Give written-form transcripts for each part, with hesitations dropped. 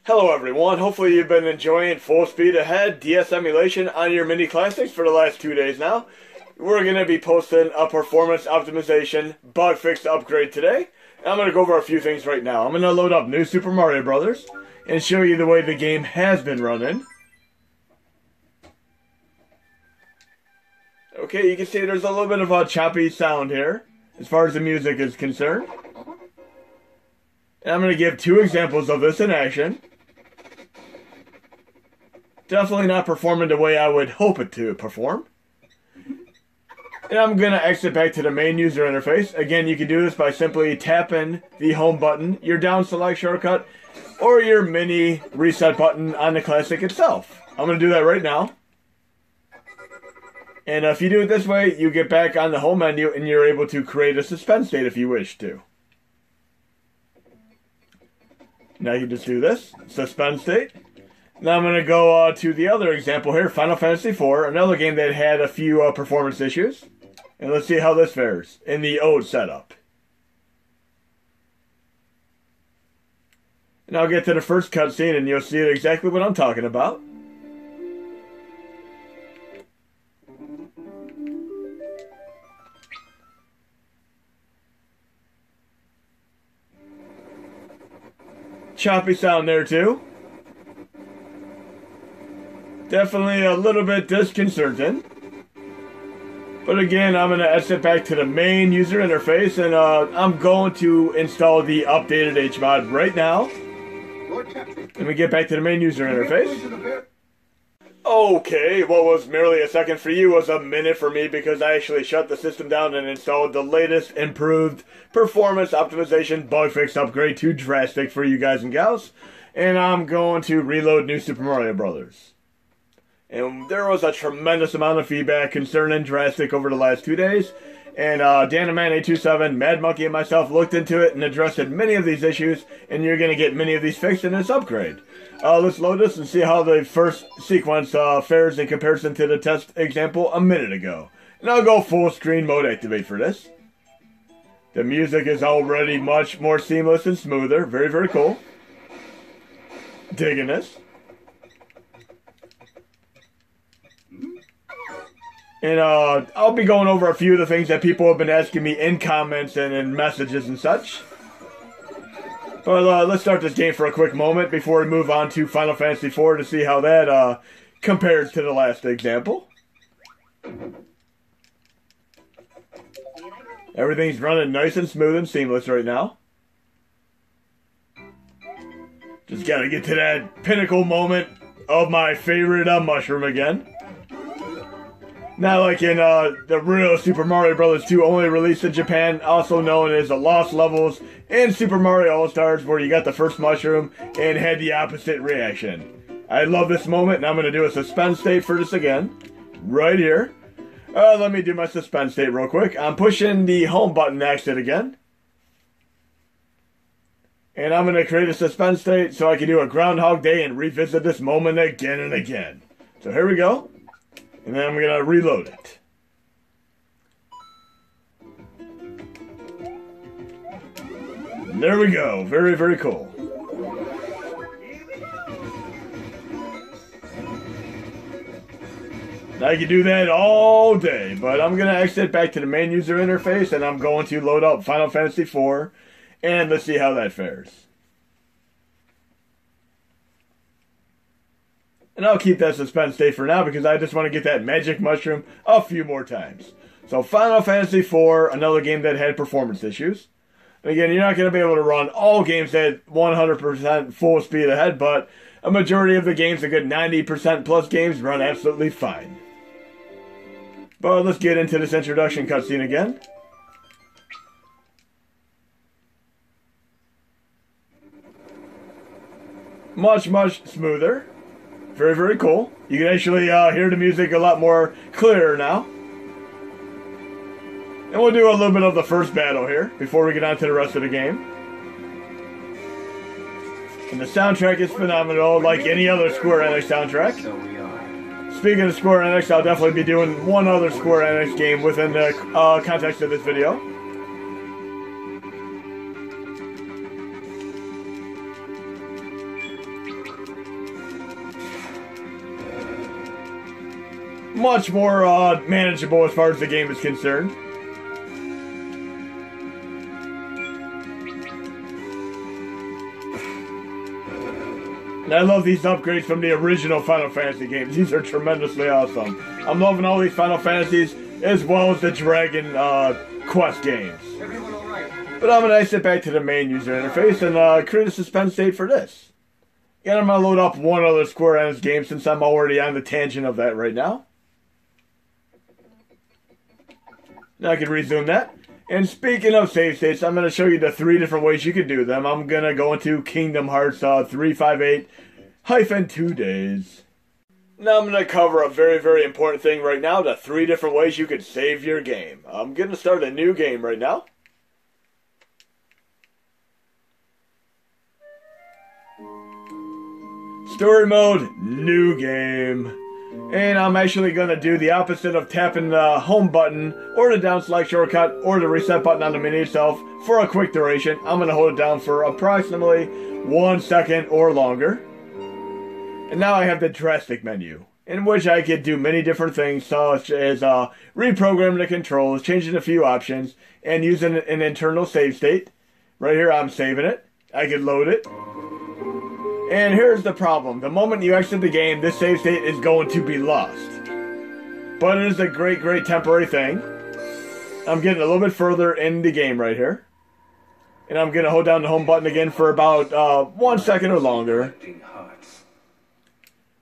Hello everyone, hopefully you've been enjoying Full Speed Ahead DS emulation on your mini classics for the last 2 days now. We're going to be posting a performance optimization bug fix upgrade today. And I'm going to go over a few things right now. I'm going to load up New Super Mario Bros. And show you the way the game has been running. Okay, you can see there's a little bit of a choppy sound here as far as the music is concerned. And I'm going to give 2 examples of this in action. Definitely not performing the way I would hope it to perform. And I'm going to exit back to the main user interface. Again, you can do this by simply tapping the home button, your down select shortcut, or your mini reset button on the classic itself. I'm going to do that right now. And if you do it this way, you get back on the home menu and you're able to create a suspend state if you wish to. Now you just do this, suspend state. Now I'm going to go to the other example here, Final Fantasy IV, another game that had a few performance issues. And let's see how this fares in the old setup. And I'll get to the first cutscene and you'll see exactly what I'm talking about. Choppy sound there too. Definitely a little bit disconcerting. But again, I'm going to exit back to the main user interface and I'm going to install the updated HMod right now. Let me get back to the main user interface. Okay, what was merely a second for you was a minute for me because I actually shut the system down and installed the latest improved performance optimization bug fix upgrade to drastic for you guys and gals. And I'm going to reload New Super Mario Bros. And there was a tremendous amount of feedback concerning drastic over the last 2 days. And DanaMan827, Madmonkey, and myself looked into it and addressed many of these issues. And you're going to get many of these fixed in this upgrade. Let's load this and see how the first sequence fares in comparison to the test example a minute ago. And I'll go full screen mode activate for this. The music is already much more seamless and smoother. Very, very cool. Digging this. And I'll be going over a few of the things that people have been asking me in comments and in messages and such. But let's start this game for a quick moment before we move on to Final Fantasy IV to see how that compares to the last example. Everything's running nice and smooth and seamless right now. Just gotta get to that pinnacle moment of my favorite mushroom again. Not like in the real Super Mario Bros. 2 only released in Japan, also known as the Lost Levels, and Super Mario All-Stars, where you got the first mushroom and had the opposite reaction. I love this moment, and I'm going to do a suspend state for this again. Right here. Let me do my suspend state real quick. I'm pushing the home button to exit again. And I'm going to create a suspend state so I can do a Groundhog Day and revisit this moment again and again. So here we go. And then I'm going to reload it. There we go. Very, very cool. Now you can do that all day, but I'm going to exit back to the main user interface and I'm going to load up Final Fantasy IV and let's see how that fares. And I'll keep that suspend state for now because I just want to get that magic mushroom a few more times. So Final Fantasy IV, another game that had performance issues. And again, you're not going to be able to run all games at 100% full speed ahead, but a majority of the games, a good 90% plus games, run absolutely fine. But let's get into this introduction cutscene again. Much, much smoother. Very, very cool. You can actually hear the music a lot more clearer now. And we'll do a little bit of the first battle here before we get on to the rest of the game. And the soundtrack is phenomenal, like any other Square Enix soundtrack. Speaking of Square Enix, I'll definitely be doing one other Square Enix game within the context of this video. much more manageable as far as the game is concerned. And I love these upgrades from the original Final Fantasy games. These are tremendously awesome. I'm loving all these Final Fantasies as well as the Dragon Quest games. But I'm going to sit back to the main user interface and create a suspense state for this. And I'm going to load up one other Square Enix game since I'm already on the tangent of that right now. Now I can resume that. And speaking of save states, I'm going to show you the 3 different ways you can do them. I'm going to go into Kingdom Hearts 358-2 days. Now I'm going to cover a very, very important thing right now. The 3 different ways you can save your game. I'm going to start a new game right now. Story mode, new game. And I'm actually going to do the opposite of tapping the home button or the down select shortcut or the reset button on the menu itself for a quick duration. I'm going to hold it down for approximately 1 second or longer. And now I have the drastic menu, in which I could do many different things such as reprogramming the controls, changing a few options, and using an internal save state. Right here I'm saving it. I could load it. And here's the problem. The moment you exit the game, this save state is going to be lost. But it is a great, great temporary thing. I'm getting a little bit further in the game right here. And I'm going to hold down the home button again for about 1 second or longer.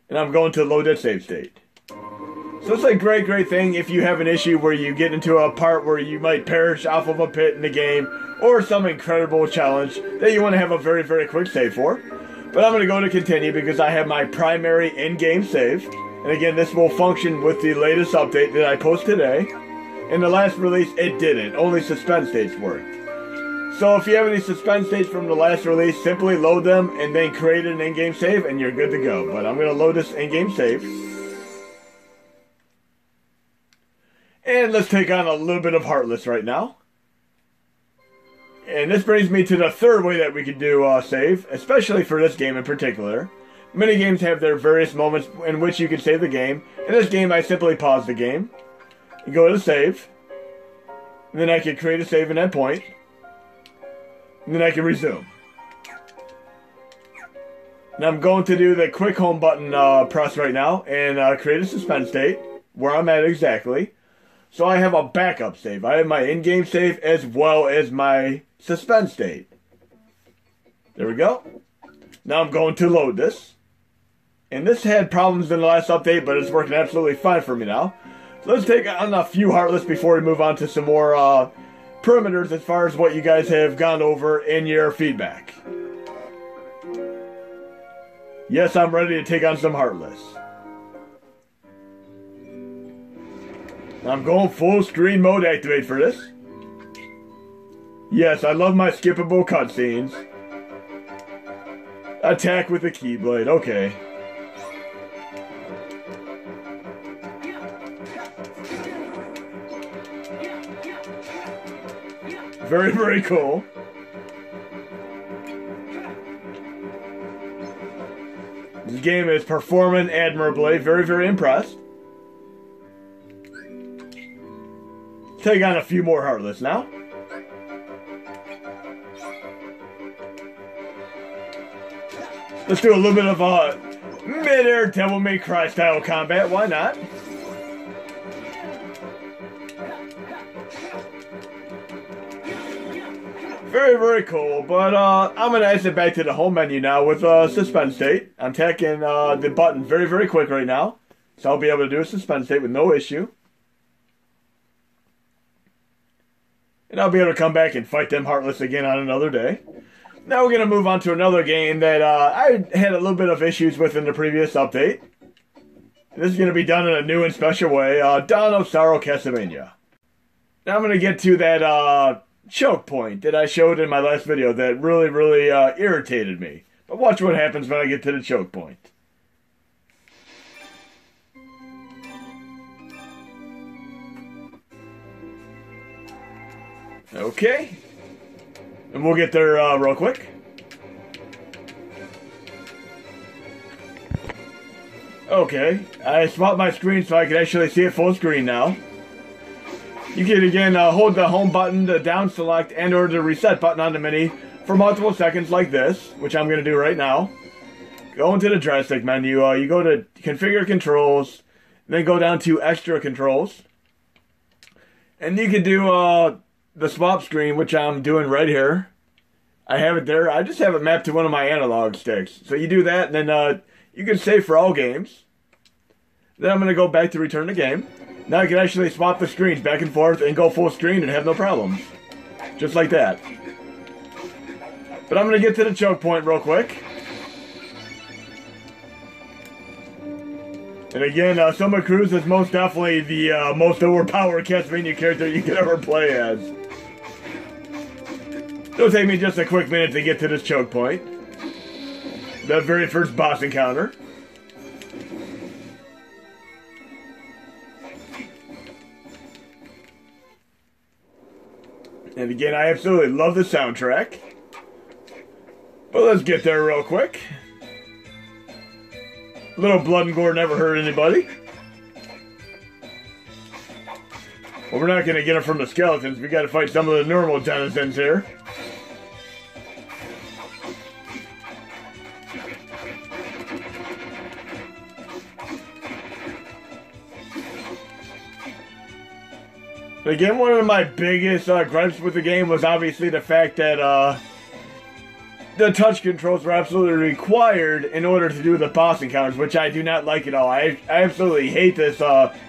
And I'm going to load that save state. So it's a great, great thing if you have an issue where you get into a part where you might perish off of a pit in the game, or some incredible challenge that you want to have a very, very quick save for. But I'm going to go to continue because I have my primary in-game save. And again, this will function with the latest update that I post today. In the last release, it didn't. Only suspense states worked. So if you have any suspense states from the last release, simply load them and then create an in-game save and you're good to go. But I'm going to load this in-game save. And let's take on a little bit of Heartless right now. And this brings me to the 3rd way that we could do save, especially for this game in particular. Many games have their various moments in which you can save the game. In this game, I simply pause the game, and go to save, and then I can create a save in that point, and then I can resume. And I'm going to do the quick home button press right now, and create a suspense state, where I'm at exactly. So I have a backup save. I have my in-game save as well as my suspense state. There we go. Now I'm going to load this. And this had problems in the last update, but it's working absolutely fine for me now. So let's take on a few Heartless before we move on to some more perimeters as far as what you guys have gone over in your feedback. Yes, I'm ready to take on some Heartless. I'm going full screen mode activate for this. Yes, I love my skippable cutscenes. Attack with the Keyblade, okay. Very, very cool. This game is performing admirably. Very, very impressed. Take on a few more Heartless now. Let's do a little bit of mid-air Devil May Cry style combat. Why not? Very, very cool. But I'm going to exit back to the home menu now with a suspense state. I'm taking the button very, very quick right now. So I'll be able to do a suspense state with no issue. And I'll be able to come back and fight them Heartless again on another day. Now we're going to move on to another game that I had a little bit of issues with in the previous update. This is going to be done in a new and special way. Dawn of Sorrow Castlevania. Now I'm going to get to that choke point that I showed in my last video that really, really irritated me. But watch what happens when I get to the choke point. Okay. And we'll get there real quick. Okay, I swapped my screen so I can actually see it full screen now. You can again hold the home button, the down select, and or the reset button on the mini for multiple seconds like this, which I'm going to do right now. Go into the joystick menu, you go to configure controls, then go down to extra controls. And you can do the swap screen, which I'm doing right here. I have it there. I just have it mapped to one of my analog sticks. So you do that, and then you can save for all games. Then I'm going to go back to return the game. Now I can actually swap the screens back and forth and go full screen and have no problems. Just like that. But I'm going to get to the choke point real quick. And again, Soma Cruz is most definitely the most overpowered Castlevania character you could ever play as. It'll take me just a quick minute to get to this choke point. The very first boss encounter. And again, I absolutely love the soundtrack. But let's get there real quick. A little blood and gore never hurt anybody. Well, we're not going to get it from the skeletons. We got to fight some of the normal denizens here. Again, one of my biggest gripes with the game was obviously the fact that the touch controls were absolutely required in order to do the boss encounters, which I do not like at all. I absolutely hate this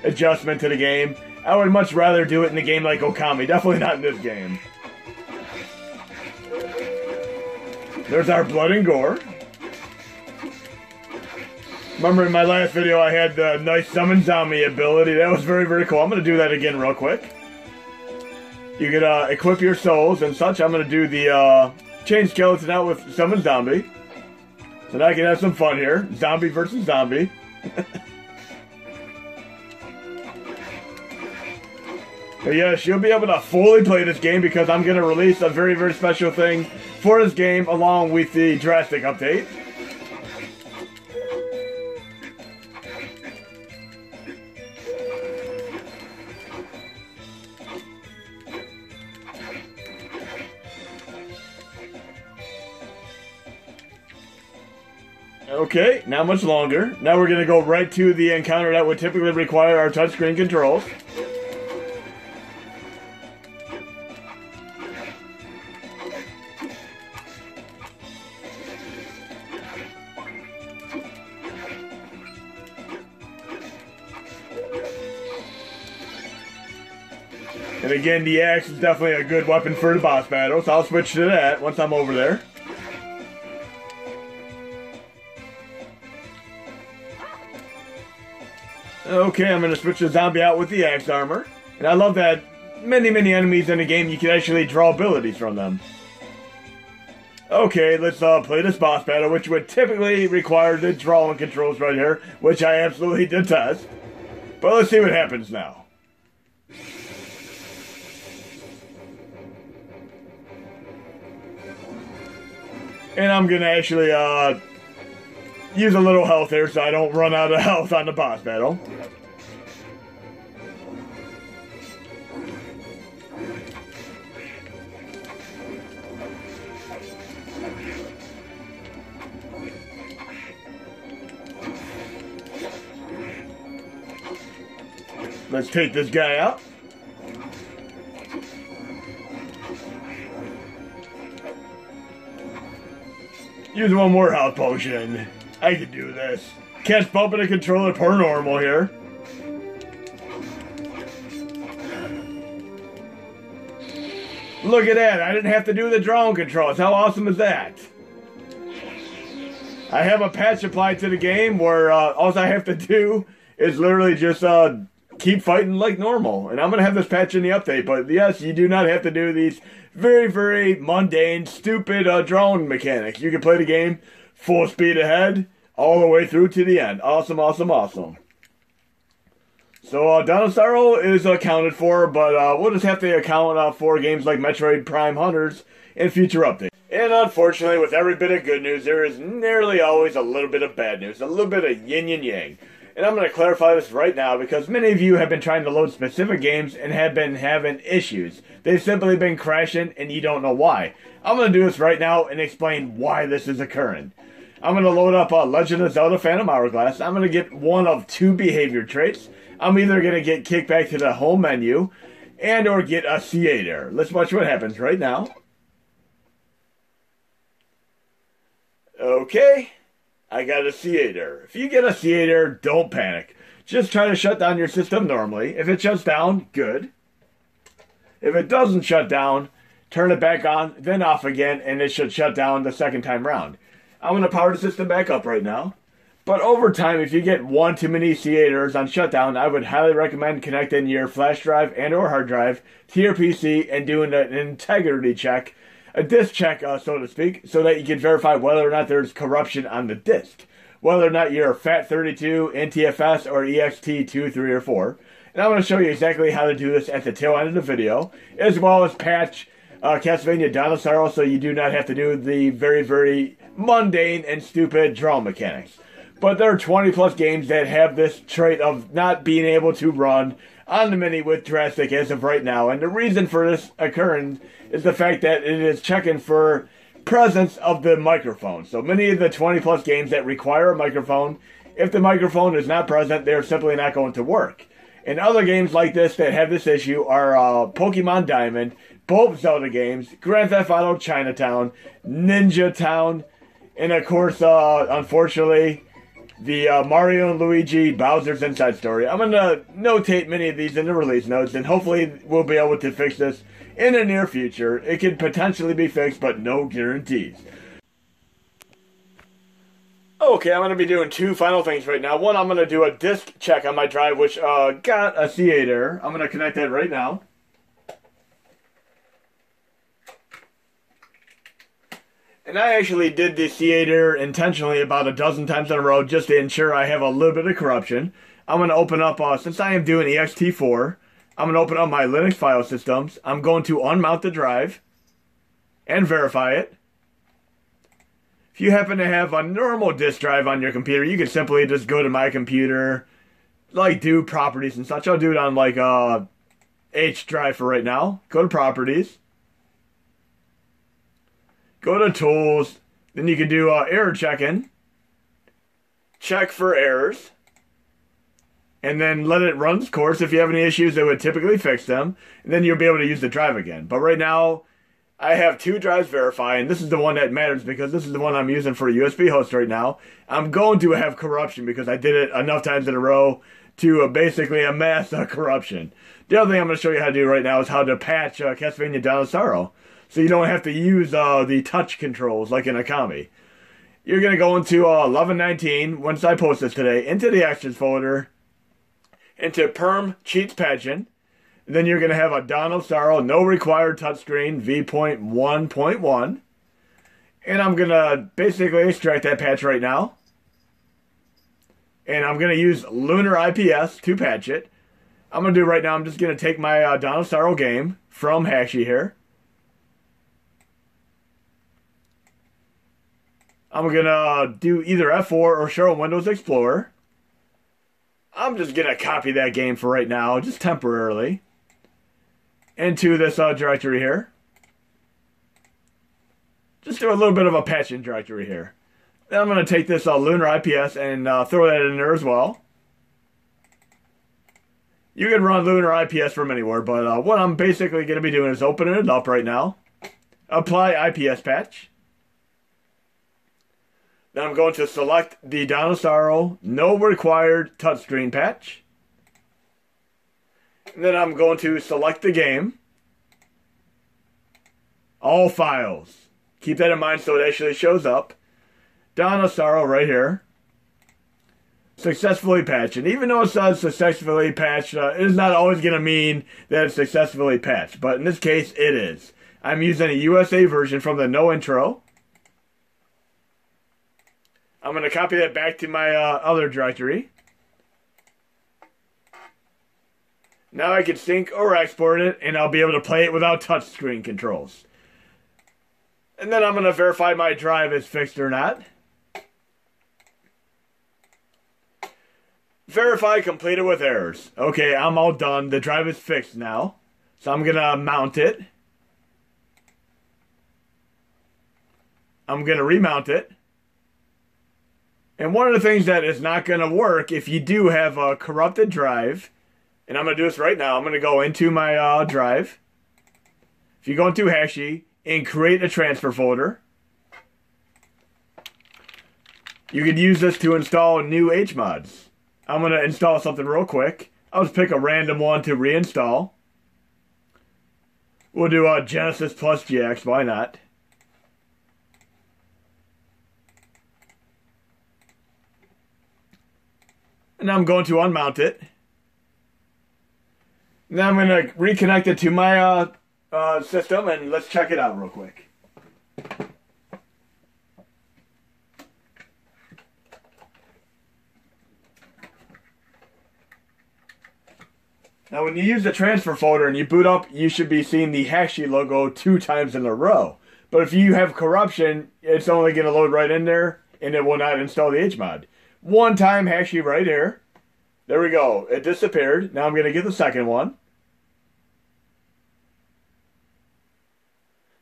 adjustment to the game. I would much rather do it in a game like Okami. Definitely not in this game. There's our blood and gore. Remember in my last video I had the nice summon zombie ability. That was very, very cool. I'm going to do that again real quick. You can equip your souls and such. I'm going to do the change skeleton out with summon zombie. So now I can have some fun here. Zombie versus zombie. But yes, you'll be able to fully play this game because I'm going to release a very, very special thing for this game along with the drastic update. Okay, not much longer. Now we're going to go right to the encounter that would typically require our touchscreen controls. And again, the axe is definitely a good weapon for the boss battle, so I'll switch to that once I'm over there. Okay, I'm going to switch the zombie out with the axe armor. And I love that many enemies in the game, you can actually draw abilities from them. Okay, let's play this boss battle, which would typically require the drawing controls right here, which I absolutely detest. But let's see what happens now. And I'm going to actually use a little health here so I don't run out of health on the boss battle. Let's take this guy out. Use one more health potion. I can do this. Catch bumping the controller per normal here. Look at that. I didn't have to do the drone controls. How awesome is that? I have a patch applied to the game where all I have to do is literally just keep fighting like normal. And I'm going to have this patch in the update. But yes, you do not have to do these very mundane, stupid drone mechanics. You can play the game full speed ahead, all the way through to the end. Awesome. So, Dinosaur is accounted for, but we'll just have to account for games like Metroid Prime Hunters in future updates. And unfortunately, with every bit of good news, there is nearly always a little bit of bad news, a little bit of yin and yang. And I'm going to clarify this right now because many of you have been trying to load specific games and have been having issues. They've simply been crashing and you don't know why. I'm going to do this right now and explain why this is occurring. I'm going to load up Legend of Zelda Phantom Hourglass. I'm going to get one of two behavior traits. I'm either going to get kicked back to the home menu and or get a C8 error. Let's watch what happens right now. Okay. I got a C8 error. If you get a C8 error, don't panic. Just try to shut down your system normally. If it shuts down, good. If it doesn't shut down, turn it back on, then off again, and it should shut down the second time round. I'm going to power the system back up right now. But over time, if you get one too many C8 errors on shutdown, I would highly recommend connecting your flash drive and or hard drive to your PC and doing an integrity check, a disk check, so to speak, so that you can verify whether or not there's corruption on the disk. Whether or not you're FAT32, NTFS, or EXT2, 3, or 4. And I'm going to show you exactly how to do this at the tail end of the video, as well as patch Castlevania Dinosaur, so you do not have to do the very, very mundane and stupid draw mechanics. But there are 20 plus games that have this trait of not being able to run on the mini with drastic as of right now. And the reason for this occurring is the fact that it is checking for presence of the microphone. So many of the 20 plus games that require a microphone, if the microphone is not present, they're simply not going to work. And other games like this that have this issue are Pokemon Diamond, both Zelda games, Grand Theft Auto Chinatown, Ninja Town, and of course, unfortunately, the Mario and Luigi Bowser's Inside Story. I'm going to notate many of these in the release notes, and hopefully we'll be able to fix this in the near future. It could potentially be fixed, but no guarantees. Okay, I'm going to be doing two final things right now. One, I'm going to do a disk check on my drive, which got a C8 error. I'm going to connect that right now. And I actually did the C8 error intentionally about a dozen times in a row just to ensure I have a little bit of corruption. I'm going to open up, since I am doing ext4, I'm going to open up my Linux file systems. I'm going to unmount the drive and verify it. If you happen to have a normal disk drive on your computer, you can simply just go to my computer, like do properties and such. I'll do it on like H drive for right now. Go to properties. Go to tools. Then you can do error checking. Check for errors. And then let it run its course. If you have any issues, it would typically fix them. And then you'll be able to use the drive again. But right now, I have two drives verifying. This is the one that matters because this is the one I'm using for a USB host right now. I'm going to have corruption because I did it enough times in a row to basically amass corruption. The other thing I'm going to show you how to do right now is how to patch Castlevania Dinosaur. So you don't have to use the touch controls like in Akami. You're going to go into 1119, once I post this today, into the Actions folder, into Perm Cheats Patching. Then you're going to have a Dinosaur, no required touchscreen, v.1.1. And I'm going to basically extract that patch right now. And I'm going to use Lunar IPS to patch it. I'm going to do right now, I'm just going to take my Dinosaur game from Hashi here. I'm going to do either F4 or show Windows Explorer. I'm just going to copy that game for right now, just temporarily, into this directory here. Just do a little bit of a patching directory here. Then I'm going to take this Lunar IPS and throw that in there as well. You can run Lunar IPS from anywhere, but what I'm basically going to be doing is opening it up right now. Apply IPS patch. Then I'm going to select the Dinosaur no required touchscreen patch. And then I'm going to select the game. All files. Keep that in mind so it actually shows up. Dinosaur right here. Successfully patched. And even though it says successfully patched, it is not always going to mean that it's successfully patched. But in this case, it is. I'm using a USA version from the no intro. I'm going to copy that back to my other directory. Now I can sync or export it, and I'll be able to play it without touchscreen controls. And then I'm going to verify my drive is fixed or not. Verify completed with errors. Okay, I'm all done. The drive is fixed now. So I'm going to mount it. I'm going to remount it. And one of the things that is not going to work if you do have a corrupted drive, and I'm going to do this right now. I'm going to go into my drive. If you go into Hashy and create a transfer folder, you could use this to install new HMods. I'm going to install something real quick. I'll just pick a random one to reinstall. We'll do Genesis plus GX, why not? And now I'm going to unmount it. Now I'm going to reconnect it to my system, and let's check it out real quick. Now when you use the transfer folder and you boot up, you should be seeing the Hashy logo 2 times in a row. But if you have corruption, it's only going to load right in there, and it will not install the HMod. One time Hashy right here. There we go. It disappeared. Now I'm going to get the second one.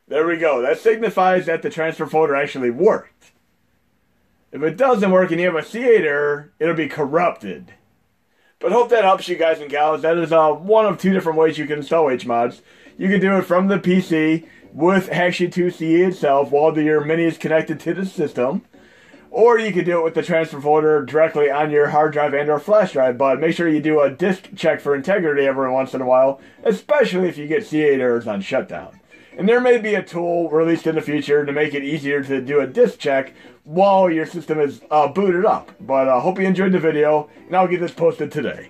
There we go. That signifies that the transfer folder actually worked. If it doesn't work and you have a C8 error, it'll be corrupted. But hope that helps you guys and gals. That is one of 2 different ways you can install HMods. You can do it from the PC with Hashy2CE itself while your mini is connected to the system. Or you can do it with the transfer folder directly on your hard drive and or flash drive. But make sure you do a disk check for integrity every once in a while, especially if you get C8 errors on shutdown. And there may be a tool released in the future to make it easier to do a disk check while your system is booted up. But I hope you enjoyed the video, and I'll get this posted today.